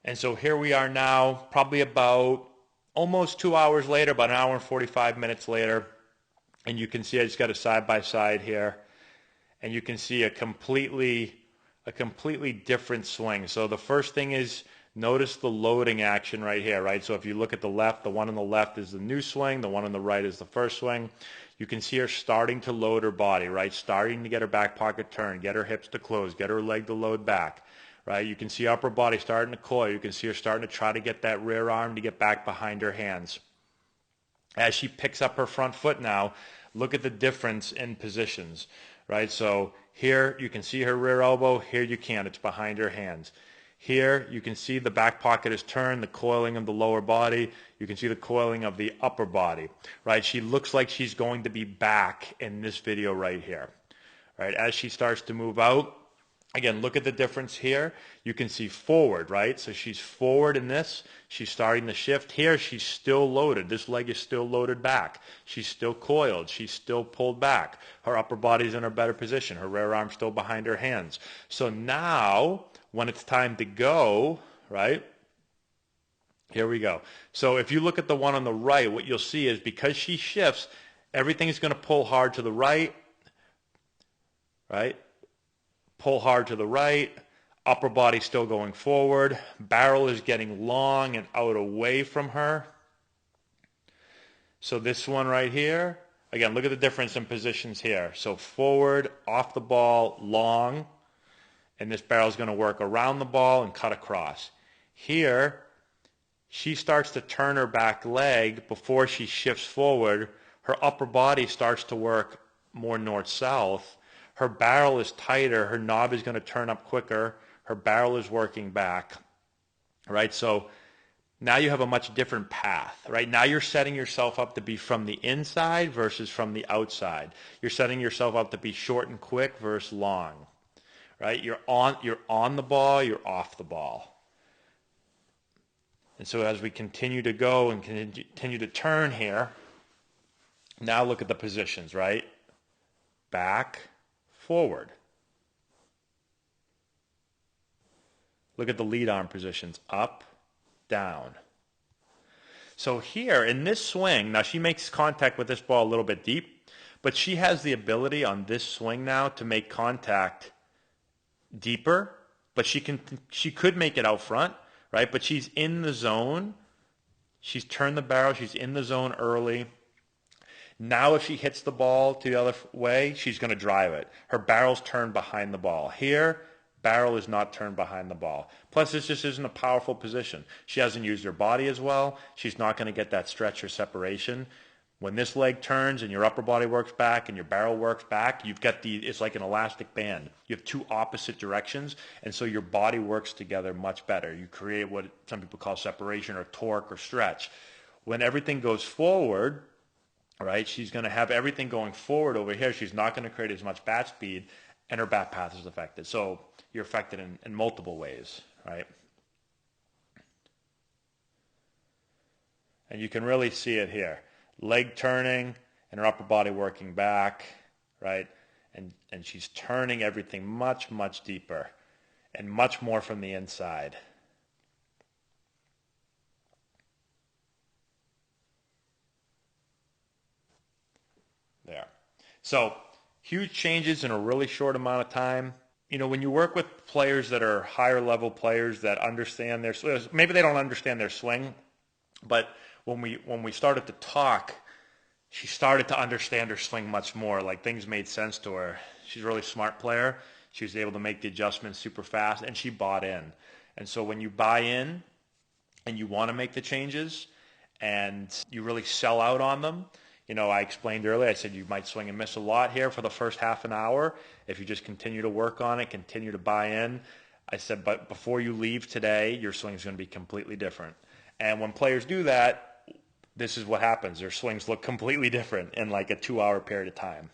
And so here we are now, probably about almost 2 hours later, about an hour and 45 minutes later. And you can see I just got a side by side here. And you can see a completely different swing. So the first thing is notice the loading action right here, right? So if you look at the left, the one on the left is the new swing, the one on the right is the first swing. You can see her starting to load her body, right? Starting to get her back pocket turned, get her hips to close, get her leg to load back, right? You can see upper body starting to coil. You can see her starting to try to get that rear arm to get back behind her hands. As she picks up her front foot now, look at the difference in positions, right? So here you can see her rear elbow, here you can't, it's behind her hands. Here you can see the back pocket is turned, the coiling of the lower body, you can see the coiling of the upper body, right? She looks like she's going to be back in this video right here, right? As she starts to move out, again, look at the difference here. You can see forward, right? So she's forward in this. She's starting to shift. Here, she's still loaded. This leg is still loaded back. She's still coiled. She's still pulled back. Her upper body's in a better position. Her rear arm's still behind her hands. So now, when it's time to go, right? Here we go. So if you look at the one on the right, what you'll see is because she shifts, everything's going to pull hard to the right, right? Pull hard to the right, upper body still going forward, barrel is getting long and out away from her. So this one right here, again, look at the difference in positions here. So forward, off the ball, long, and this barrel is going to work around the ball and cut across. Here, she starts to turn her back leg before she shifts forward. Her upper body starts to work more north-south. Her barrel is tighter. Her knob is going to turn up quicker. Her barrel is working back, right? So now you have a much different path, right? Now you're setting yourself up to be from the inside versus from the outside. You're setting yourself up to be short and quick versus long, right? You're on the ball, you're off the ball. And so as we continue to go and continue to turn here, now look at the positions, right? Back, forward. Look at the lead arm positions, up, down. So here in this swing, now she makes contact with this ball a little bit deep, but she has the ability on this swing now to make contact deeper, but she could make it out front, right? But she's in the zone. She's turned the barrel, she's in the zone early. Now if she hits the ball to the other way, she's going to drive it. Her barrel's turned behind the ball. Here, barrel is not turned behind the ball. Plus, this just isn't a powerful position. She hasn't used her body as well. She's not going to get that stretch or separation. When this leg turns and your upper body works back and your barrel works back, you've got it's like an elastic band. You have two opposite directions, and so your body works together much better. You create what some people call separation or torque or stretch. When everything goes forward, right, she's going to have everything going forward over here. She's not going to create as much bat speed, and her bat path is affected. So you're affected in multiple ways, right? And you can really see it here. Leg turning and her upper body working back, right? And she's turning everything much, much deeper and much more from the inside. There. So huge changes in a really short amount of time. You know, when you work with players that are higher level players that understand their, maybe they don't understand their swing, but when we started to talk, she started to understand her swing much more. Like things made sense to her. She's a really smart player. She was able to make the adjustments super fast, and she bought in. And so when you buy in and you want to make the changes and you really sell out on them, you know, I explained earlier, I said you might swing and miss a lot here for the first half an hour. If you just continue to work on it, continue to buy in, I said, but before you leave today, your swing is going to be completely different. And when players do that, this is what happens. Their swings look completely different in like a 2-hour period of time.